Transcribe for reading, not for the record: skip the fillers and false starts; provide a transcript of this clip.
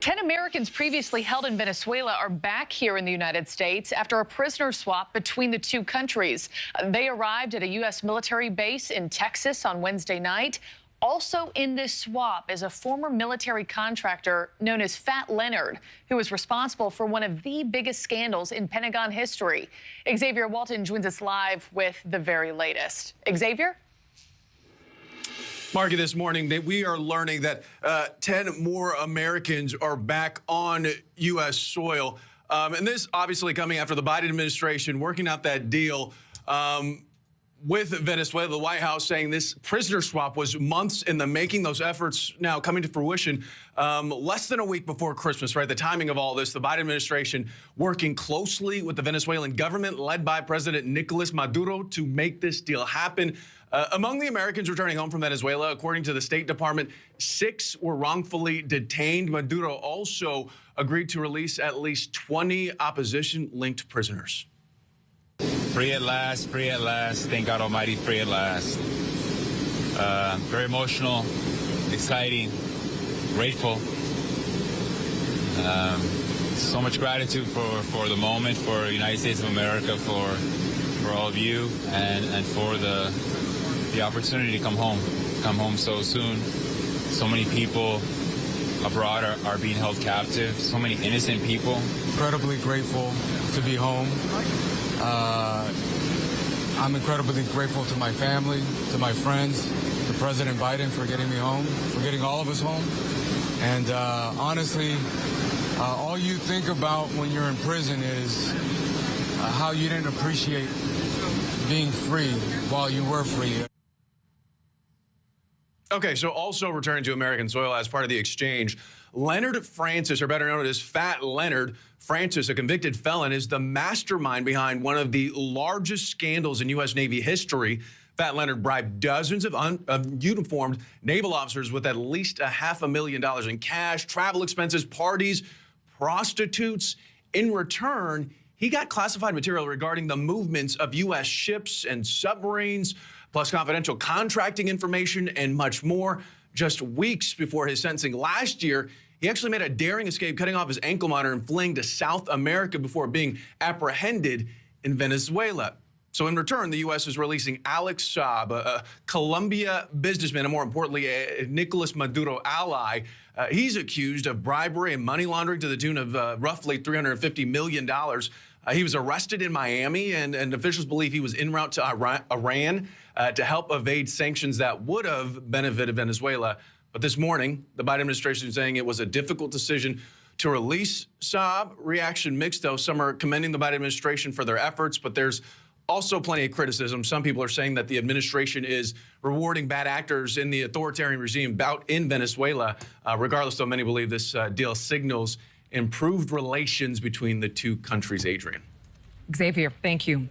10 Americans previously held in Venezuela are back here in the United States after a prisoner swap between the two countries. They arrived at a U.S. military base in Texas on Wednesday night. Also in this swap is a former military contractor known as Fat Leonard, who is responsible for one of the biggest scandals in Pentagon history. Xavier Walton joins us live with the very latest. Xavier? Marky, this morning that we are learning that 10 more Americans are back on U.S. soil. And this obviously coming after the Biden administration working out that deal with Venezuela. The White House saying this prisoner swap was months in the making. Those efforts now coming to fruition less than a week before Christmas, right? The timing of all this, the Biden administration working closely with the Venezuelan government led by President Nicolas Maduro to make this deal happen. Among the Americans returning home from Venezuela, according to the State Department, 6 were wrongfully detained. Maduro also agreed to release at least 20 opposition-linked prisoners. Free at last, free at last. Thank God Almighty, free at last. Very emotional, exciting, grateful. So much gratitude for the moment, for the United States of America, for all of you, and for the opportunity to come home so soon. So many people abroad are being held captive, so many innocent people. Incredibly grateful to be home. I'm incredibly grateful to my family, to my friends, to President Biden for getting me home, for getting all of us home. And honestly, all you think about when you're in prison is how you didn't appreciate being free while you were free. Okay, so also returning to American soil as part of the exchange, Leonard Francis, or better known as Fat Leonard Francis, a convicted felon, is the mastermind behind one of the largest scandals in U.S. Navy history. Fat Leonard bribed dozens of uniformed naval officers with at least $500,000 in cash, travel expenses, parties, prostitutes. In return, he got classified material regarding the movements of U.S. ships and submarines, plus confidential contracting information and much more. Just weeks before his sentencing last year, he actually made a daring escape, cutting off his ankle monitor and fleeing to South America before being apprehended in Venezuela. So in return, the U.S. is releasing Alex Saab, a Colombia businessman, and more importantly, a Nicolas Maduro ally. He's accused of bribery and money laundering to the tune of roughly $350 million. He was arrested in Miami, and officials believe he was en route to Iran to help evade sanctions that would have benefited Venezuela. But this morning, the Biden administration is saying it was a difficult decision to release Saab. Reaction mixed, though. Some are commending the Biden administration for their efforts, but there's also plenty of criticism. Some people are saying that the administration is rewarding bad actors in the authoritarian regime out in Venezuela. Regardless, though, many believe this deal signals improved relations between the two countries. Adrian. Xavier, thank you.